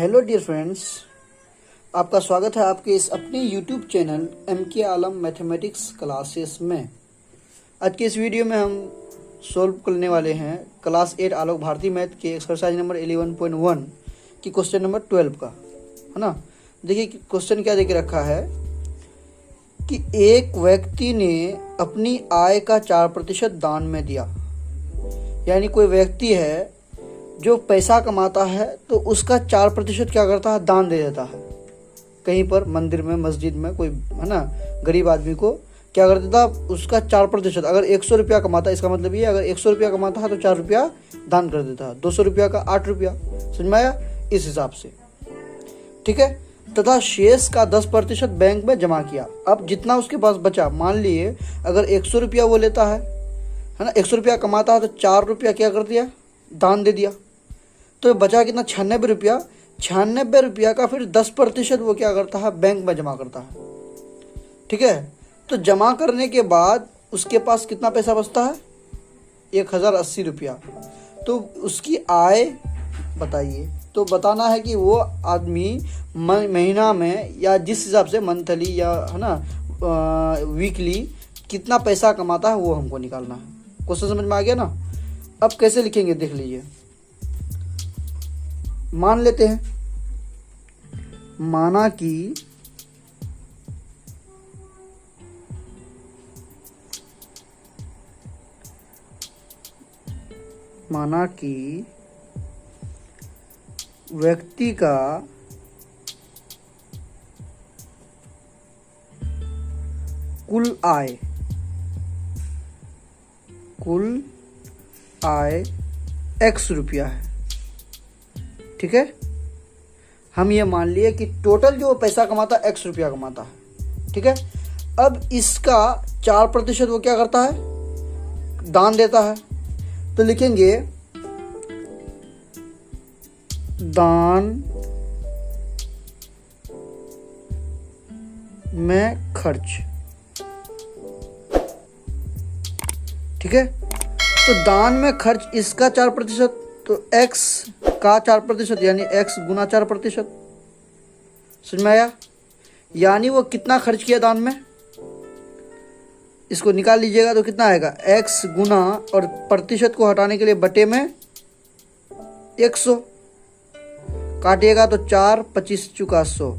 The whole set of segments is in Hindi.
हेलो डियर फ्रेंड्स, आपका स्वागत है आपके इस अपने यूट्यूब चैनल MK आलम मैथमेटिक्स क्लासेस में। आज के इस वीडियो में हम सॉल्व करने वाले हैं क्लास 8 आलोक भारती मैथ के एक्सरसाइज नंबर 11.1 की क्वेश्चन नंबर 12 का, है ना। देखिए क्वेश्चन क्या देके रखा है कि एक व्यक्ति ने अपनी आय का 4% दान में दिया। यानी कोई व्यक्ति है जो पैसा कमाता है तो उसका 4% क्या करता है, दान दे देता है। कहीं पर मंदिर में, मस्जिद में कोई है ना गरीब आदमी को क्या कर देता, उसका 4%। अगर 100 रुपया कमाता है, इसका मतलब ये अगर 100 रुपया कमाता है तो 4 रुपया दान कर देता है। 200 रुपया का 8 रुपया, समझ में आया, इस हिसाब से, ठीक है। तथा शेष का 10% बैंक में जमा किया। अब जितना उसके पास बचा, मान लिए अगर 100 रुपया वो लेता है ना, 100 रुपया कमाता है तो 4 रुपया क्या कर दिया, दान दे दिया। तो बचा कितना, 96 रुपया। 96 रुपया का फिर 10% वो क्या करता है, बैंक में जमा करता है, ठीक है। तो जमा करने के बाद उसके पास कितना पैसा बचता है, 1080 रुपया। तो उसकी आय बताइए। तो बताना है कि वो आदमी महीना में या जिस हिसाब से मंथली या है ना वीकली कितना पैसा कमाता है वो हमको निकालना है। क्वेश्चन समझ में आ गया ना। अब कैसे लिखेंगे देख लीजिए। मान लेते हैं, माना कि व्यक्ति का कुल आय X रुपया है, ठीक है। हम ये मान लिए कि टोटल जो पैसा कमाता है X रुपया कमाता है, ठीक है। अब इसका 4% वो क्या करता है, दान देता है। तो लिखेंगे दान में खर्च, ठीक है। तो दान में खर्च इसका 4%, तो X का 4% यानी X गुना 4%, समझ में आया। यानी वो कितना खर्च किया दान में, इसको निकाल लीजिएगा तो कितना आएगा, X गुना और प्रतिशत को हटाने के लिए बटे में 100 काटिएगा तो 4 25 चुका 100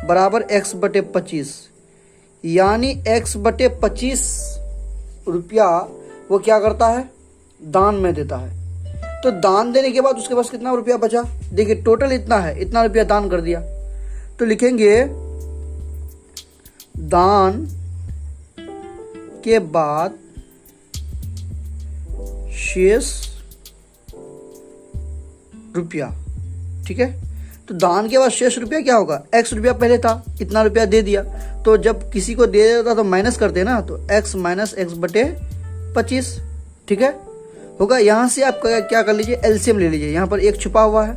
बराबर X बटे 25। यानी X बटे 25 रुपया वो क्या करता है, दान में देता है। तो दान देने के बाद उसके पास कितना रुपया बचा, देखिए टोटल इतना है, इतना रुपया दान कर दिया। तो लिखेंगे दान के बाद शेष रुपया, ठीक है। तो दान के बाद शेष रुपया क्या होगा, X रुपया पहले था, इतना रुपया दे दिया। तो जब किसी को दे देता तो माइनस करते ना, तो X माइनस X बटे 25, ठीक है होगा। यहाँ से आप क्या कर लीजिए, एलसीएम ले लीजिए। यहाँ पर 1 छुपा हुआ है,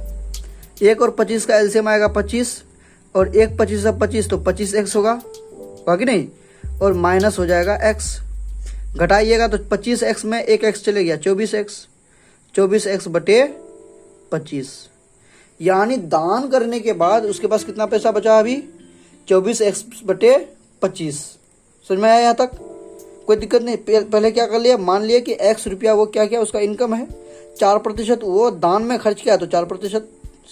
1 और 25 का एलसीएम आएगा 25, और 1 25 से 25 तो 25x होगा कि नहीं, और माइनस हो जाएगा x। घटाइएगा तो 25x में 1x चले गया, 24x बटे 25। यानी दान करने के बाद उसके पास कितना पैसा बचा अभी, 24x बटे 25। समझ में आया यहाँ तक, कोई दिक्कत नहीं। पहले क्या कर लिया, मान लिया कि X रुपया वो क्या उसका इनकम है, 4% वो दान में खर्च किया तो 4%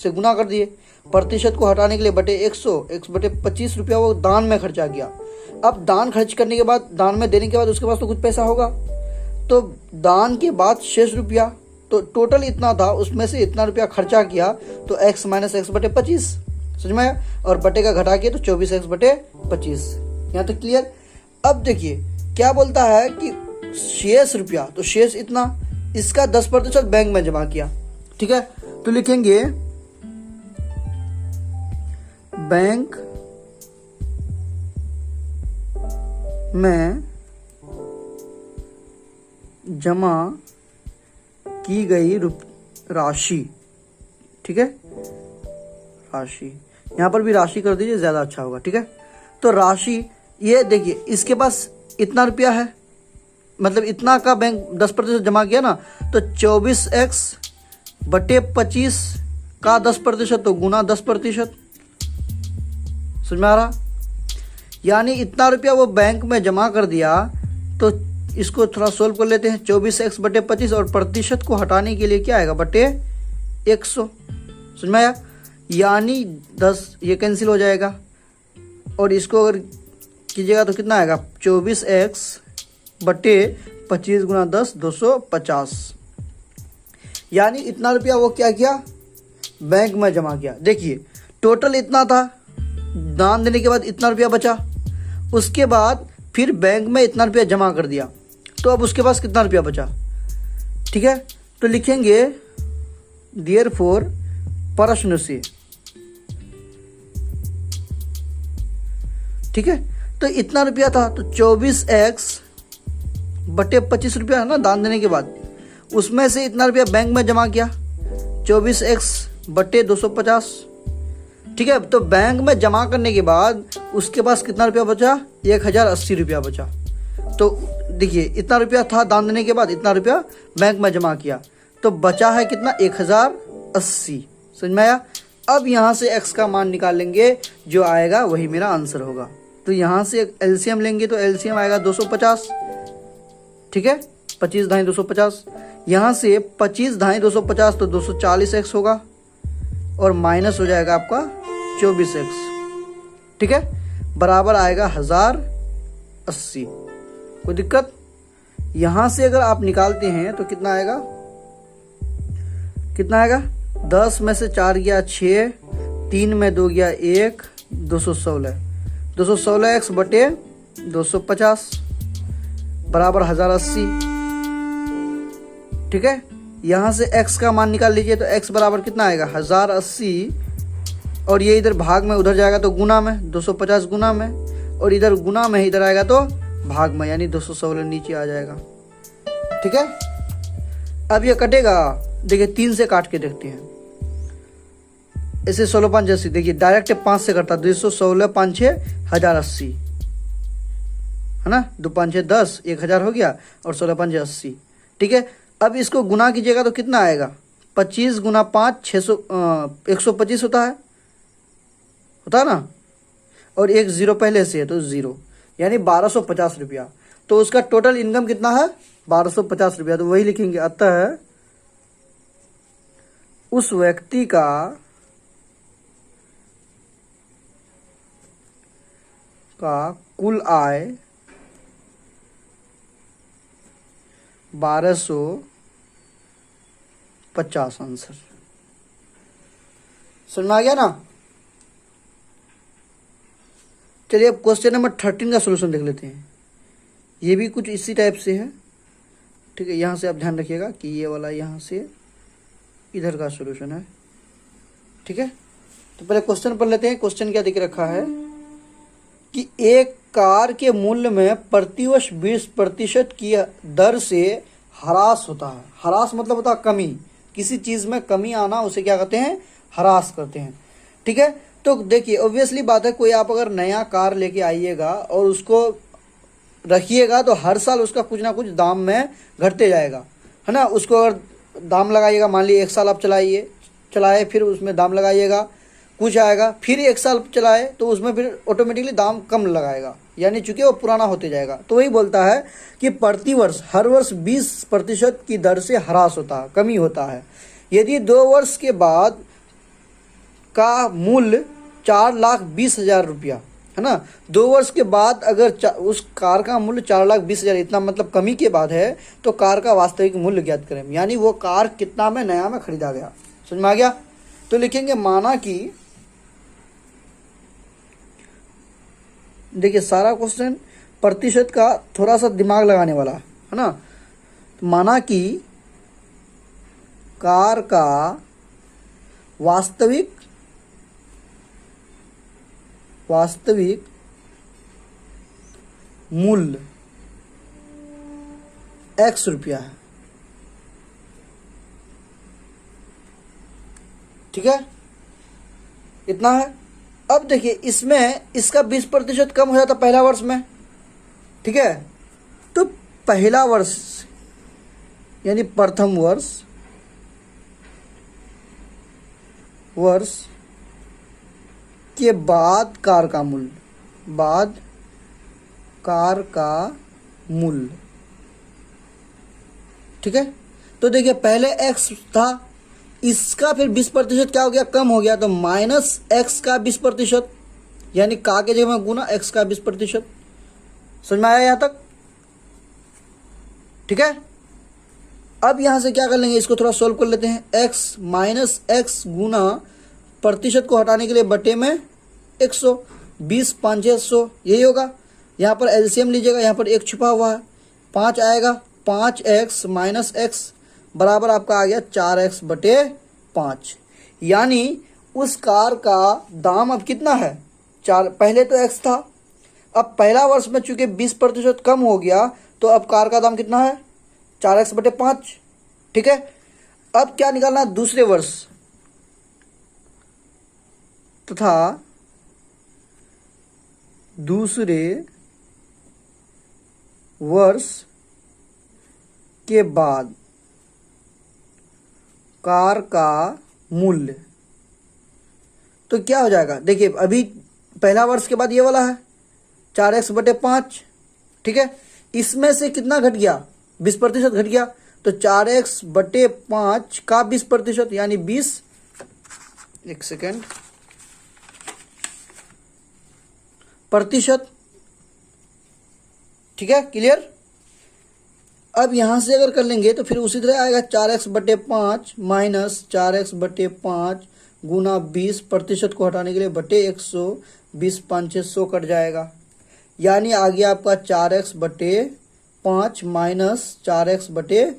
से गुना कर दिए, प्रतिशत को हटाने के लिए बटे 100, X बटे 25 रुपया वो दान में खर्चा किया। अब दान खर्च करने के बाद, दान में देने के बाद उसके पास तो कुछ पैसा होगा, तो दान के बाद शेष रुपया, तो टोटल इतना था, उसमें से इतना रुपया खर्चा किया तो X माइनस X बटे 25, समझ में आया। और बटे का घटा किया तो 24x बटे 25। यहाँ तक क्लियर। अब देखिए क्या बोलता है कि शेष रुपया, तो शेष इतना, इसका 10% बैंक में जमा किया, ठीक है। तो लिखेंगे बैंक में जमा की गई राशि, ठीक है, राशि। यहाँ पर भी राशि कर दीजिए, ज्यादा अच्छा होगा, ठीक है। तो राशि ये देखिए, इसके पास इतना रुपया है, मतलब इतना का बैंक 10% जमा किया ना, तो 24x बटे 25 का 10% तो गुना 10%। समझ में आ रहा? यानी इतना रुपया वो बैंक में जमा कर दिया। तो इसको थोड़ा सोल्व कर लेते हैं। 24x बटे 25 और प्रतिशत को हटाने के लिए क्या आएगा, बटे 100। समझ में आया? यानी 10 ये कैंसिल हो जाएगा और इसको अगर कीजिएगा तो कितना आएगा, 24x बटे 25 गुना 10 250। यानी इतना रुपया वो क्या किया, बैंक में जमा किया। देखिए टोटल इतना था, दान देने के बाद इतना रुपया बचा, उसके बाद फिर बैंक में इतना रुपया जमा कर दिया, तो अब उसके पास कितना रुपया बचा। ठीक है, तो लिखेंगे देयरफॉर प्रश्न से। ठीक है, तो इतना रुपया था तो 24x बटे 25 रुपया है ना दान देने के बाद, उसमें से इतना रुपया बैंक में जमा किया 24x बटे 250। ठीक है, तो बैंक में जमा करने के बाद उसके पास कितना रुपया बचा, 1080 रुपया बचा। तो देखिए इतना रुपया था दान देने के बाद, इतना रुपया बैंक में जमा किया, तो बचा है कितना, 1080। समझ में आया? अब यहाँ से x का मान निकाल लेंगे, जो आएगा वही मेरा आंसर होगा। तो यहाँ से एलसीएम लेंगे तो एलसीएम आएगा 250। ठीक है, 25 ढाई 250। यहाँ से 25 ढाई 250 तो 240x होगा और माइनस हो जाएगा आपका 24x। ठीक है, बराबर आएगा 1080। कोई दिक्कत? यहाँ से अगर आप निकालते हैं तो कितना आएगा, कितना आएगा, 10 में से 4 गया 6, 3 में 2 गया 1, 216। 216x बटे 250 बराबर 1080। ठीक है, यहाँ से x का मान निकाल लीजिए तो x बराबर कितना आएगा, 1080। और ये इधर भाग में उधर जाएगा तो गुना में, 250 गुना में, और इधर गुना में इधर आएगा तो भाग में, यानी 216 नीचे आ जाएगा। ठीक है, अब ये कटेगा। देखिए 3 से काट के देखते हैं। ऐसे 16 5 80, देखिए डायरेक्ट 5 से करता, 216 5 6 1080 है ना, 2 5 6 10, 1000 हो गया और 16 5 80। ठीक है, अब इसको गुना कीजिएगा तो कितना आएगा, 25 गुना 5 600 125 होता है ना, और एक जीरो पहले से है तो 0, यानी 1250 रुपया। तो उसका टोटल इनकम कितना है, 1250 रुपया। तो वही लिखेंगे, अतः उस व्यक्ति का कुल आय 1250 आंसर। समझ में आ गया ना? चलिए अब क्वेश्चन नंबर 13 का सॉल्यूशन देख लेते हैं। ये भी कुछ इसी टाइप से है। ठीक है, यहाँ से आप ध्यान रखिएगा कि ये वाला यहाँ से इधर का सॉल्यूशन है। ठीक है, तो पहले क्वेश्चन पढ़ लेते हैं। क्वेश्चन क्या दिख रखा है कि एक कार के मूल्य में प्रतिवर्ष 20% की दर से ह्रास होता है। ह्रास मतलब होता है कमी, किसी चीज में कमी आना, उसे क्या कहते हैं, ह्रास करते हैं। ठीक है, तो देखिए ऑब्वियसली बात है, कोई आप अगर नया कार लेके आइएगा और उसको रखिएगा तो हर साल उसका कुछ ना कुछ दाम में घटते जाएगा, है ना। उसको अगर दाम लगाइएगा, मान लीजिए 1 साल आप चलाए, फिर उसमें दाम लगाइएगा, कुछ आएगा, फिर 1 साल चलाए तो उसमें फिर ऑटोमेटिकली दाम कम लगाएगा, यानी चूंकि वो पुराना होते जाएगा। तो वही बोलता है कि प्रतिवर्ष हर वर्ष 20% की दर से ह्रास होता है, कमी होता है। यदि 2 वर्ष के बाद का मूल्य 4,20,000 रुपया है ना, 2 वर्ष के बाद अगर उस कार का मूल्य 4,20,000, इतना मतलब कमी के बाद है, तो कार का वास्तविक मूल्य ज्ञात करें, यानी वो कार कितना में नया में खरीदा गया। समझ में आ गया? तो लिखेंगे माना कि, देखिए सारा क्वेश्चन प्रतिशत का थोड़ा सा दिमाग लगाने वाला है ना। तो माना कि कार का वास्तविक मूल्य x रुपया है। ठीक है, इतना है। अब देखिए इसमें इसका 20% कम हो जाता पहला वर्ष में। ठीक है, तो पहला वर्ष यानी प्रथम वर्ष वर्ष के बाद कार का मूल्य, बाद कार का मूल्य। ठीक है, तो देखिए पहले x था, इसका फिर 20% क्या हो गया, कम हो गया, तो माइनस एक्स का 20%, यानी का के जगह में गुना x का 20%। समझ में आया यहां तक? ठीक है, अब यहां से क्या कर लेंगे, इसको थोड़ा सोल्व कर लेते हैं। x माइनस एक्स गुना प्रतिशत को हटाने के लिए बटे में 100, 20 5 100, यही होगा। यहाँ पर एलसीएम लीजिएगा, यहाँ पर एक छुपा हुआ है, 5 आएगा, 5x माइनस एक्स बराबर आपका आ गया 4x बटे 5। यानी उस कार का दाम अब कितना है, 4, पहले तो x था, अब पहला वर्ष में चूंकि 20% कम हो गया, तो अब कार का दाम कितना है, 4x बटे 5। ठीक है, अब क्या निकालना है, दूसरे वर्ष तथा दूसरे वर्ष के बाद कार का मूल्य। तो क्या हो जाएगा, देखिए अभी पहला वर्ष के बाद ये वाला है 4x बटे 5। ठीक है, इसमें से कितना घट गया, 20% घट गया, तो 4x बटे 5 का 20% यानी 20, एक सेकेंड, प्रतिशत। ठीक है, क्लियर। अब यहां से अगर कर लेंगे तो फिर उसी तरह आएगा 4x बटे 5 माइनस 4x बटे 5 गुना 20, प्रतिशत को हटाने के लिए बटे 100, 20 5 100 कट जाएगा, यानी आ गया आपका 4x बटे 5 माइनस 4x बटे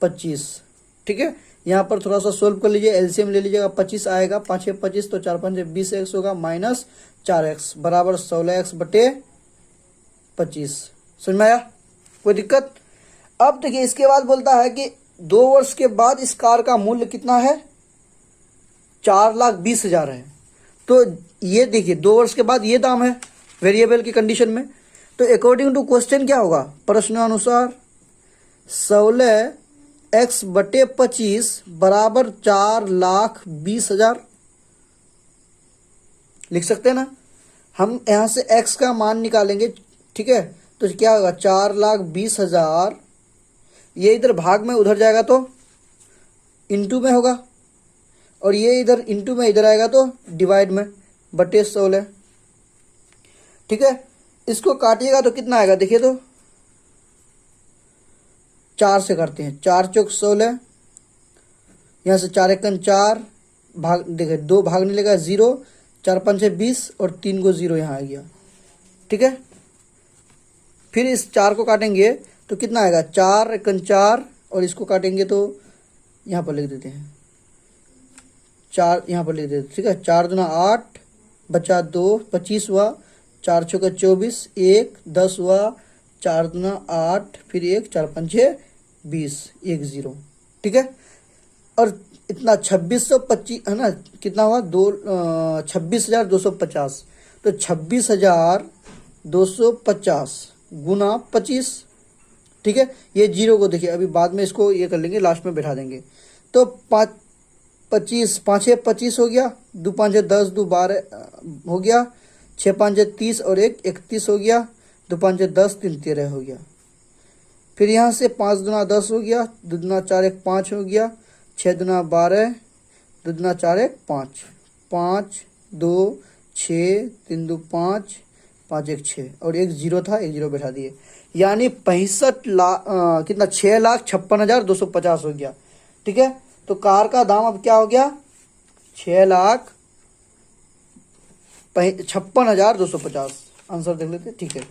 25। ठीक है, यहाँ पर थोड़ा सा सोल्व कर लीजिए, एलसीएम ले लीजिएगा, 25 आएगा, 5 25, तो 4 5 20x होगा, माइनस 4x बराबर 16x बटे 25। समझ में आया, कोई दिक्कत? अब देखिए इसके बाद बोलता है कि 2 वर्ष के बाद इस कार का मूल्य कितना है, 4,20,000 है। तो ये देखिए 2 वर्ष के बाद ये दाम है वेरिएबल की कंडीशन में, तो अकॉर्डिंग टू क्वेश्चन क्या होगा, प्रश्नानुसार 16x बटे 25 बराबर 4,20,000 लिख सकते हैं ना। हम यहां से x का मान निकालेंगे। ठीक है, तो क्या होगा, 4,20,000, ये इधर भाग में उधर जाएगा तो इंटू में होगा, और ये इधर इंटू में इधर आएगा तो डिवाइड में, बटे 16। ठीक है, इसको काटिएगा तो कितना आएगा, देखिए तो 4 से करते हैं, 4 चौक 16, यहाँ से 4 एकन 4, भाग देखिए 2 भागने लगा 0, 4 5 20 और 3 को 0 यहाँ आ गया। ठीक है, फिर इस 4 को काटेंगे तो कितना आएगा, 4 एकन 4, और इसको काटेंगे तो यहाँ पर लिख देते हैं 4, यहाँ पर लिख देते हैं। ठीक है, 4 दूना 8, बचा 2, 25 हुआ, 4 चौका 24, 1 10 हुआ, 4 दूना 8, फिर 1 4 5 20, 1 0। ठीक है, और इतना 2625 है ना, कितना हुआ, 26,250, तो 26,250 गुना 25। ठीक है, ये 0 को देखिए अभी बाद में इसको ये कर लेंगे, लास्ट में बैठा देंगे, तो 25 5 25 हो गया, 2 5 10 2 12 हो गया, 6 5 30 और 1 31 हो गया, 2 5 10 3 13 हो गया। फिर यहाँ से 5 दूना 10 हो गया, 2 दूना 4 1 5 हो गया, 6 दूना 12, 2 दूना 4 1 5, 5 2 6 3 2 5 5 1 6, और 1 0 था, 1 0 बैठा दिए, यानी 65 लाख कितना, 6,56,250 हो गया। ठीक है, तो कार का दाम अब क्या हो गया, 6,56,250। आंसर देख लेते हैं। ठीक है,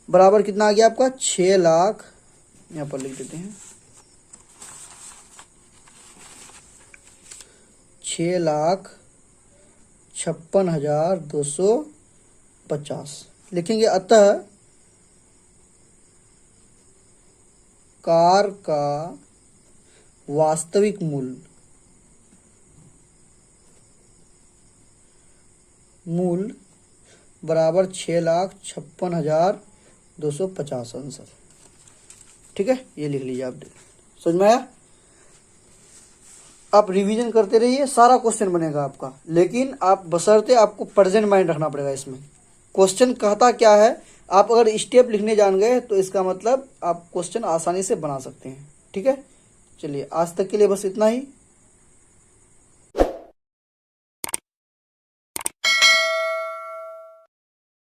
बराबर कितना आ गया आपका, 6 लाख, यहाँ पर लिख देते हैं 6,56,250 लिखेंगे। अतः कार का वास्तविक मूल्य बराबर 6,56,250 आंसर। ठीक है, ये लिख लीजिए आप, समझ में आया। आप रिवीजन करते रहिए, सारा क्वेश्चन बनेगा आपका। लेकिन आप बशर्ते आपको प्रेजेंट माइंड रखना पड़ेगा इसमें। क्वेश्चन कहता क्या है, आप अगर स्टेप लिखने जान गए तो इसका मतलब आप क्वेश्चन आसानी से बना सकते हैं। ठीक है, चलिए आज तक के लिए बस इतना ही।